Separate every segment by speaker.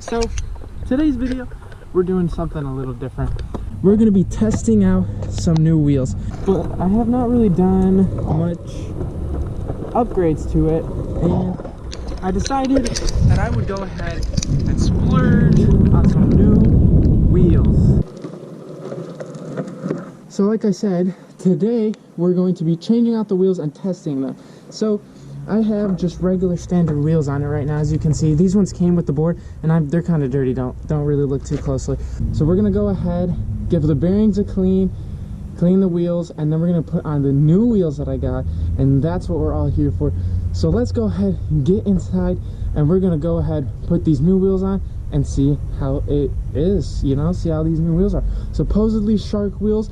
Speaker 1: So today's video, we're doing something a little different. We're going to be testing out some new wheels, but I have not really done much upgrades to it, and I decided that I would go ahead and splurge on some new wheels. So like I said, today we're going to be changing out the wheels and testing them. So I have just regular standard wheels on it right now. As you can see, these ones came with the board, and they're kind of dirty. Don't really look too closely. So we're gonna go ahead, give the bearings a clean the wheels, and then we're gonna put on the new wheels that I got, and that's what we're all here for. So let's go ahead and get inside, and we're gonna go ahead, put these new wheels on and see how it is, you know, see how these new wheels are. Supposedly Shark wheels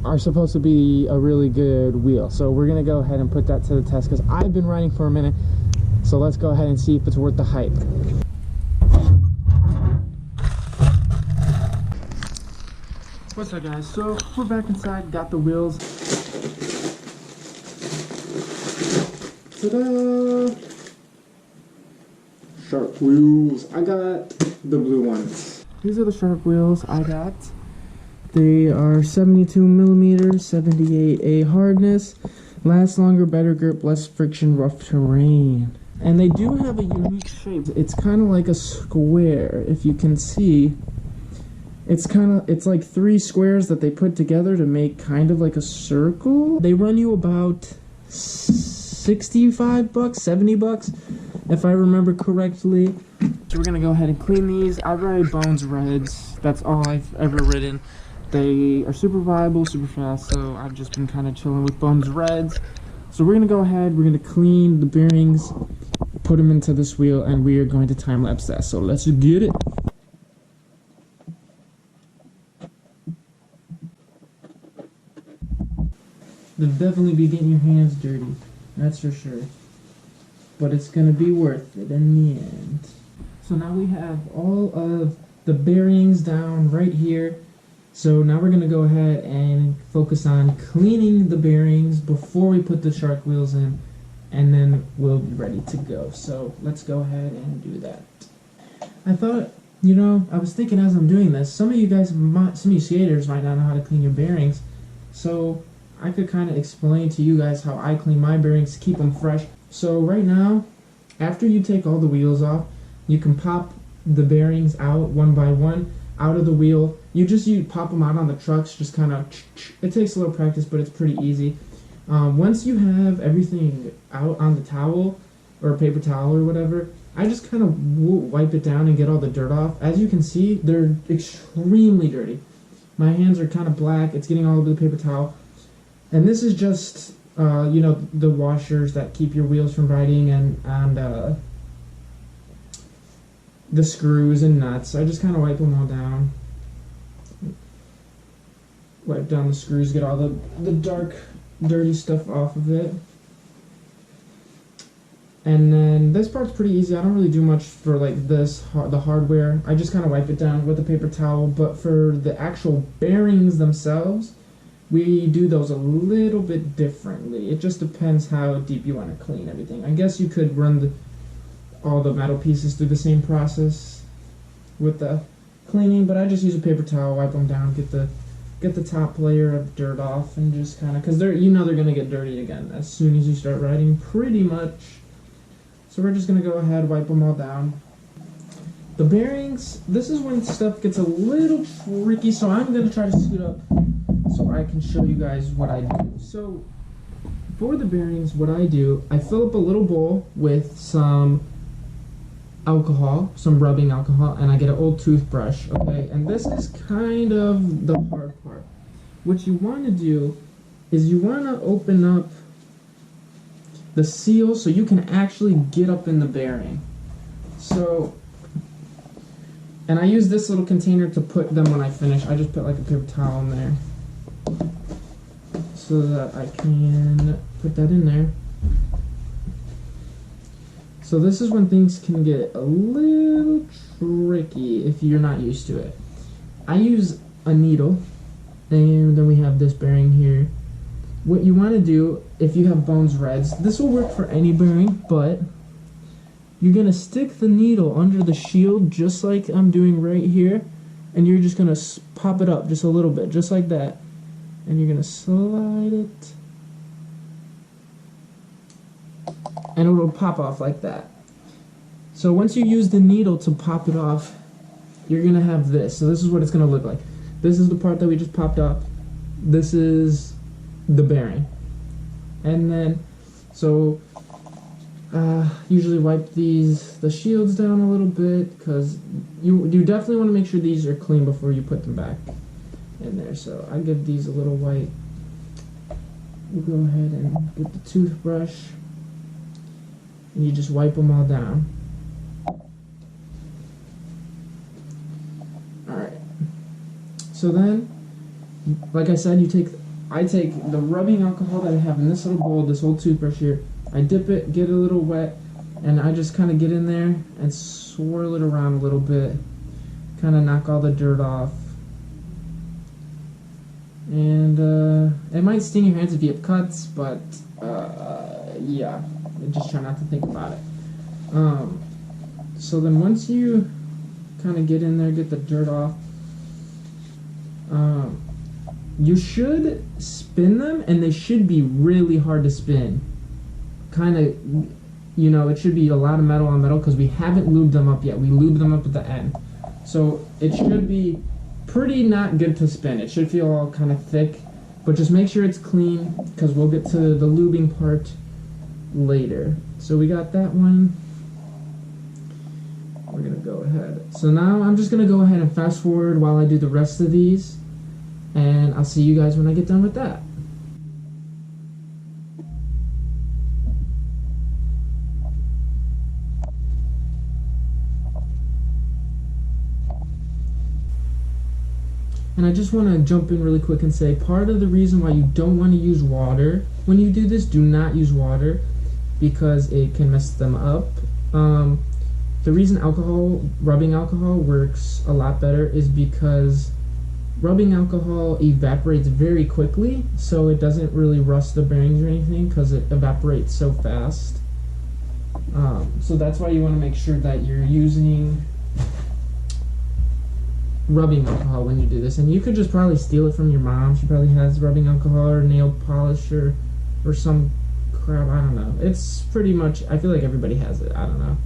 Speaker 1: are supposed to be a really good wheel, so we're gonna go ahead and put that to the test because I've been riding for a minute. So let's go ahead and see if it's worth the hype. What's up, guys? So we're back inside, got the wheels. Ta-da! Shark wheels. I got the blue ones. These are the Shark wheels I got. They are 72 millimeters, 78A hardness, last longer, better grip, less friction, rough terrain. And they do have a unique shape. It's kind of like a square, if you can see. It's like 3 squares that they put together to make kind of like a circle. They run you about 65 bucks, 70 bucks, if I remember correctly. So we're gonna go ahead and clean these. I ride Bones Reds. That's all I've ever ridden. They are super viable, super fast, so I've just been kind of chilling with Bones Reds. So we're going to go ahead, we're going to clean the bearings, put them into this wheel, and we are going to time-lapse that. So let's get it. They'll definitely be getting your hands dirty, that's for sure. But it's going to be worth it in the end. So now we have all of the bearings down right here. So now we're going to go ahead and focus on cleaning the bearings before we put the Shark wheels in, and then we'll be ready to go. So let's go ahead and do that. I thought, you know, I was thinking as I'm doing this, some of you skaters might not know how to clean your bearings, so I could kind of explain to you guys how I clean my bearings to keep them fresh. So right now, after you take all the wheels off, you can pop the bearings out one by one out of the wheel. You pop them out on the trucks, just kind of, it takes a little practice, but it's pretty easy. Once you have everything out on the towel, or a paper towel or whatever, I just kind of wipe it down and get all the dirt off. As you can see, they're extremely dirty. My hands are kind of black, it's getting all over the paper towel. And this is just, you know, the washers that keep your wheels from riding, and the screws and nuts. I just kind of wipe them all down. Wipe down the screws, get all the dark, dirty stuff off of it. And then this part's pretty easy. I don't really do much for like the hardware. I just kind of wipe it down with a paper towel. But for the actual bearings themselves, we do those a little bit differently. It just depends how deep you want to clean everything. I guess you could run all the metal pieces through the same process with the cleaning, but I just use a paper towel, wipe them down, get the top layer of dirt off, and just kind of, because they're gonna get dirty again as soon as you start riding, pretty much. So we're just gonna go ahead, wipe them all down. The bearings, this is when stuff gets a little tricky, so I'm gonna try to scoot up so I can show you guys what I do. So for the bearings, what I do, I fill up a little bowl with some alcohol, some rubbing alcohol, and I get an old toothbrush, okay? And this is kind of the hard part. What you want to do is you want to open up the seal so you can actually get up in the bearing. So, and I use this little container to put them when I finish. I just put like a paper towel in there so that I can put that in there. So this is when things can get a little tricky if you're not used to it. I use a needle, and then we have this bearing here. What you want to do, if you have Bones Reds, this will work for any bearing, but you're going to stick the needle under the shield just like I'm doing right here, and you're just going to pop it up just a little bit, just like that. And you're going to slide it, and it'll pop off like that. So once you use the needle to pop it off, you're going to have this. So this is what it's going to look like. This is the part that we just popped off. This is the bearing. And then, so usually wipe the shields down a little bit, because you definitely want to make sure these are clean before you put them back in there. So I give these a little wipe. You go ahead and get the toothbrush, and you just wipe them all down. Alright. So then, like I said, I take the rubbing alcohol that I have in this little bowl, this old toothbrush here. I dip it, get it a little wet, and I just kind of get in there and swirl it around a little bit, kind of knock all the dirt off. And it might sting your hands if you have cuts, but yeah, just try not to think about it. So then once you kind of get in there, get the dirt off, you should spin them, and they should be really hard to spin. Kind of, you know, it should be a lot of metal on metal, because we haven't lubed them up yet. We lube them up at the end. So it should be pretty not good to spin. It should feel all kind of thick, but just make sure it's clean, because we'll get to the lubing part later. So we got that one. We're going to go ahead. So now I'm just going to go ahead and fast forward while I do the rest of these, and I'll see you guys when I get done with that. And I just want to jump in really quick and say, part of the reason why you don't want to use water when you do this, do not use water, because it can mess them up. The reason rubbing alcohol works a lot better is because rubbing alcohol evaporates very quickly, so it doesn't really rust the bearings or anything, because it evaporates so fast. So that's why you want to make sure that you're using rubbing alcohol when you do this. And you could just probably steal it from your mom. She probably has rubbing alcohol or nail polish or some crap. I don't know. It's pretty much, I feel like everybody has it. I don't know.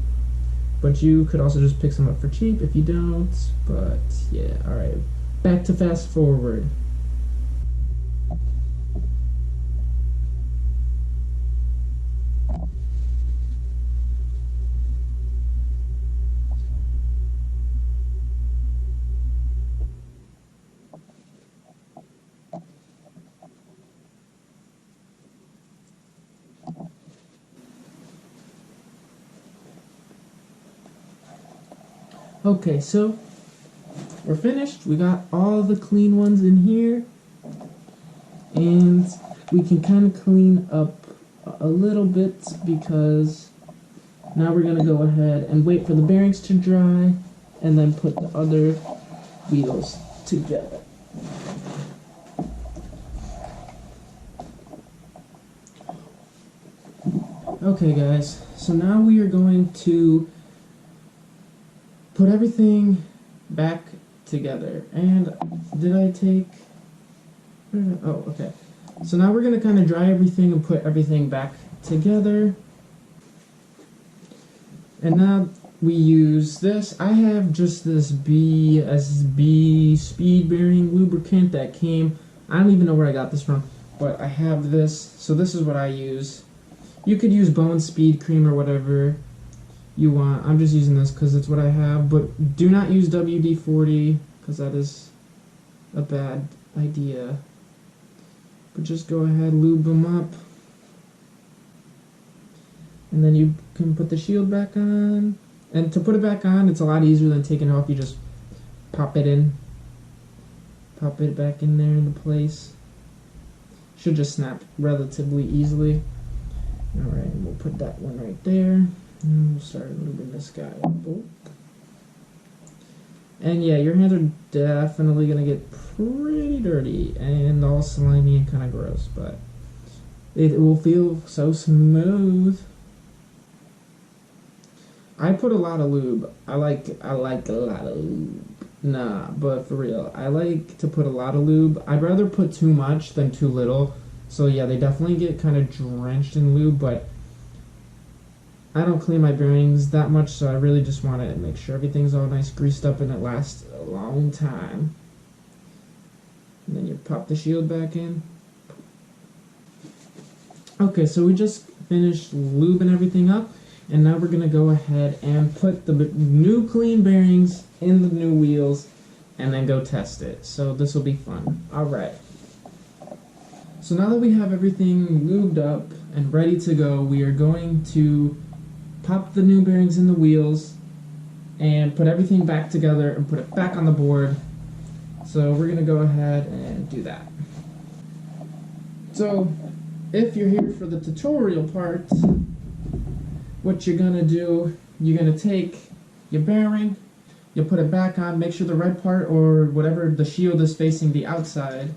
Speaker 1: But you could also just pick some up for cheap if you don't. But yeah, alright. Back to fast forward. Okay, so we're finished. We got all the clean ones in here, and we can kind of clean up a little bit, because now we're gonna go ahead and wait for the bearings to dry and then put the other wheels together. Okay guys, so now we are going to put everything back together. And did I take... Oh, okay. So now we're going to kind of dry everything and put everything back together. And now we use this. I have just this BSB speed bearing lubricant that came... I don't even know where I got this from, but I have this. So this is what I use. You could use Bone Speed Cream or whatever you want. I'm just using this because it's what I have, but do not use WD-40 because that is a bad idea. But just go ahead, lube them up, and then you can put the shield back on. And to put it back on, it's a lot easier than taking it off. You just pop it back in there in the place. Should just snap relatively easily. Alright, we'll put that one right there. And we'll start lubing this guy up. And yeah, your hands are definitely going to get pretty dirty and all slimy and kind of gross, but it will feel so smooth. I put a lot of lube. I like a lot of lube. Nah, but for real, I like to put a lot of lube. I'd rather put too much than too little. So yeah, they definitely get kind of drenched in lube, but I don't clean my bearings that much, so I really just want to make sure everything's all nice greased up and it lasts a long time. And then you pop the shield back in. Okay, so we just finished lubing everything up, and now we're going to go ahead and put the new clean bearings in the new wheels and then go test it. So this will be fun. Alright. So now that we have everything lubed up and ready to go, we are going to pop the new bearings in the wheels and put everything back together and put it back on the board. So we're going to go ahead and do that. So if you're here for the tutorial part, what you're going to do, you're going to take your bearing, you'll put it back on, make sure the red part or whatever the shield is facing the outside.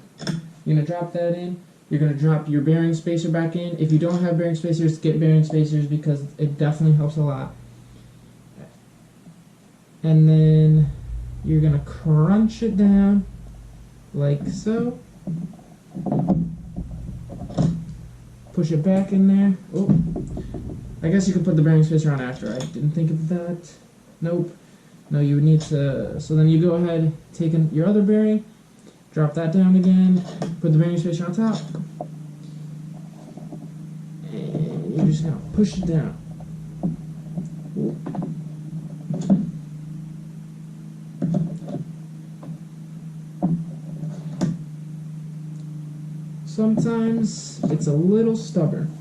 Speaker 1: You're going to drop that in. You're going to drop your bearing spacer back in. If you don't have bearing spacers, get bearing spacers because it definitely helps a lot. And then you're going to crunch it down like so. Push it back in there. Oh, I guess you could put the bearing spacer on after. I didn't think of that. Nope. No, you would need to. So then you go ahead, take in your other bearing, drop that down again, put the bearing spacer on top, and you're just gonna push it down. Ooh. Sometimes it's a little stubborn.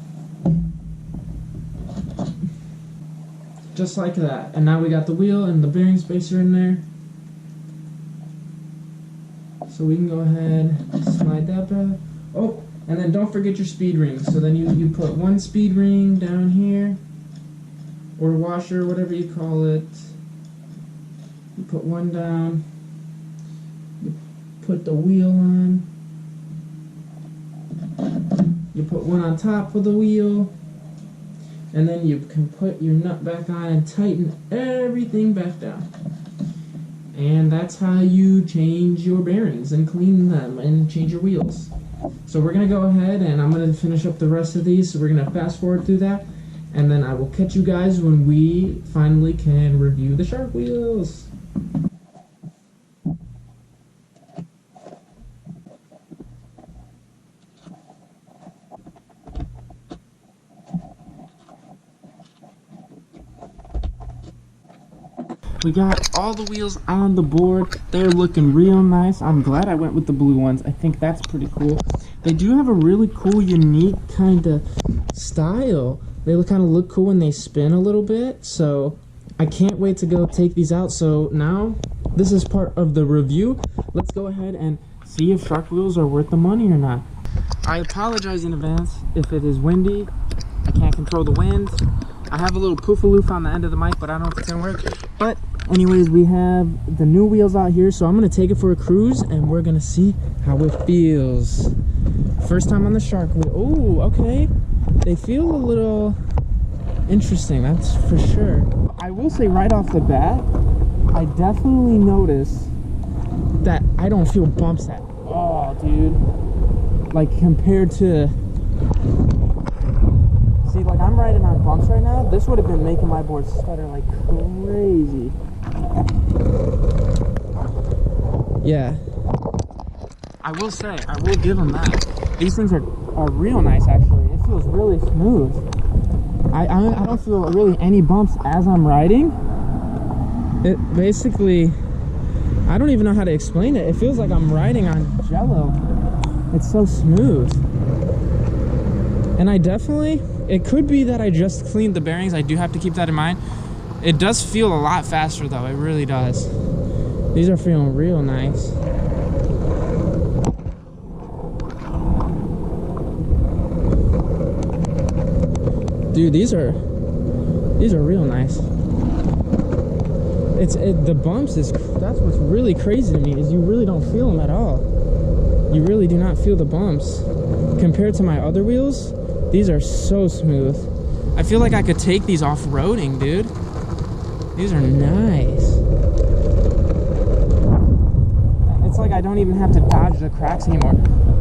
Speaker 1: Just like that. And now we got the wheel and the bearing spacer in there. So we can go ahead and slide that back. Oh, and then don't forget your speed rings. So then you put one speed ring down here, or washer, whatever you call it. You put one down. You put the wheel on. You put one on top of the wheel. And then you can put your nut back on and tighten everything back down. And that's how you change your bearings and clean them and change your wheels. So we're going to go ahead and I'm going to finish up the rest of these. So we're going to fast forward through that. And then I will catch you guys when we finally can review the shark wheels. We got all the wheels on the board. They're looking real nice. I'm glad I went with the blue ones. I think that's pretty cool. They do have a really cool, unique kind of style. They kind of look cool when they spin a little bit. So I can't wait to go take these out. So now this is part of the review. Let's go ahead and see if shark wheels are worth the money or not. I apologize in advance if it is windy. I can't control the wind. I have a little poof-a-loof on the end of the mic, but I don't know if it's gonna work. But anyways, we have the new wheels out here, so I'm gonna take it for a cruise and we're gonna see how it feels. First time on the shark wheel. Oh, okay. They feel a little interesting, that's for sure. I will say right off the bat, I definitely notice that I don't feel bumps at all, dude. Like compared to, see, like I'm riding on bumps right now. This would have been making my board stutter like crazy. Yeah. I will say, I will give them that. These things are real nice, actually. It feels really smooth. I don't feel really any bumps as I'm riding. It basically, I don't even know how to explain it. It feels like I'm riding on jello. It's so smooth. And I definitely, it could be that I just cleaned the bearings. I do have to keep that in mind. It does feel a lot faster though, it really does. These are feeling real nice. Dude, these are real nice. The bumps that's what's really crazy to me, is you really don't feel them at all. You really do not feel the bumps. Compared to my other wheels, these are so smooth. I feel like I could take these off-roading, dude. These are nice. It's like I don't even have to dodge the cracks anymore.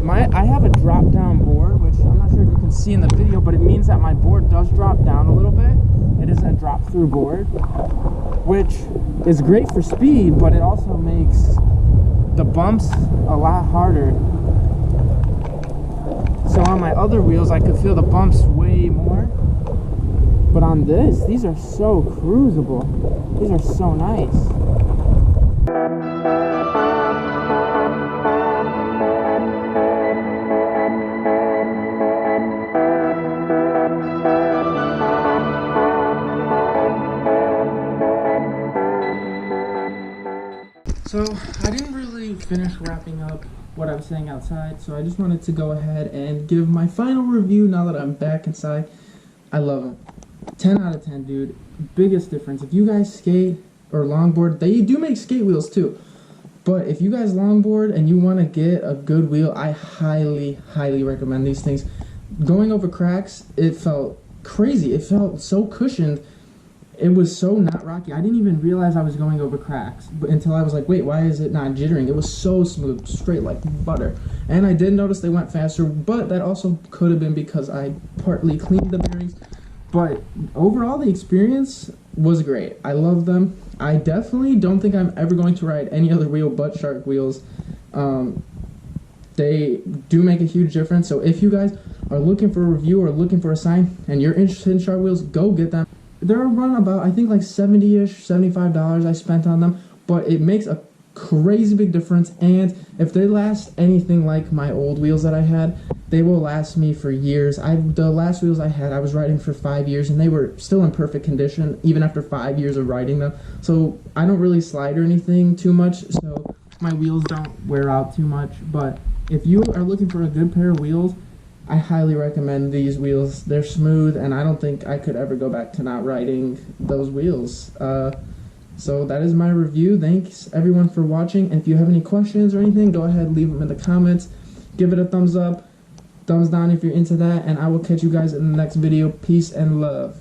Speaker 1: I have a drop down board, which I'm not sure if you can see in the video, but it means that my board does drop down a little bit. It isn't a drop through board, which is great for speed, but it also makes the bumps a lot harder. So on my other wheels, I could feel the bumps way more. But on this, these are so cruisable. These are so nice. So I didn't really finish wrapping up what I was saying outside, so I just wanted to go ahead and give my final review now that I'm back inside. I love them. 10 out of 10, dude. Biggest difference. If you guys skate or longboard, they do make skate wheels too. But if you guys longboard and you want to get a good wheel, I highly, highly recommend these things. Going over cracks, it felt crazy. It felt so cushioned. It was so not rocky. I didn't even realize I was going over cracks until I was like, wait, why is it not jittering? It was so smooth, straight like butter. And I did notice they went faster, but that also could have been because I partly cleaned the bearings. But overall, the experience was great. I love them. I definitely don't think I'm ever going to ride any other wheel but Shark wheels. They do make a huge difference. So if you guys are looking for a review or looking for a sign and you're interested in Shark wheels, go get them. They're around about, I think, like $70-ish, $75 I spent on them, but it makes a crazy big difference. And if they last anything like my old wheels that I had, they will last me for years. The last wheels I had, I was riding for 5 years, and they were still in perfect condition, even after 5 years of riding them. So I don't really slide or anything too much, so my wheels don't wear out too much. But if you are looking for a good pair of wheels, I highly recommend these wheels. They're smooth, and I don't think I could ever go back to not riding those wheels. So that is my review. Thanks everyone for watching. And if you have any questions or anything, go ahead, leave them in the comments. Give it a thumbs up, thumbs down if you're into that, and I will catch you guys in the next video. Peace and love.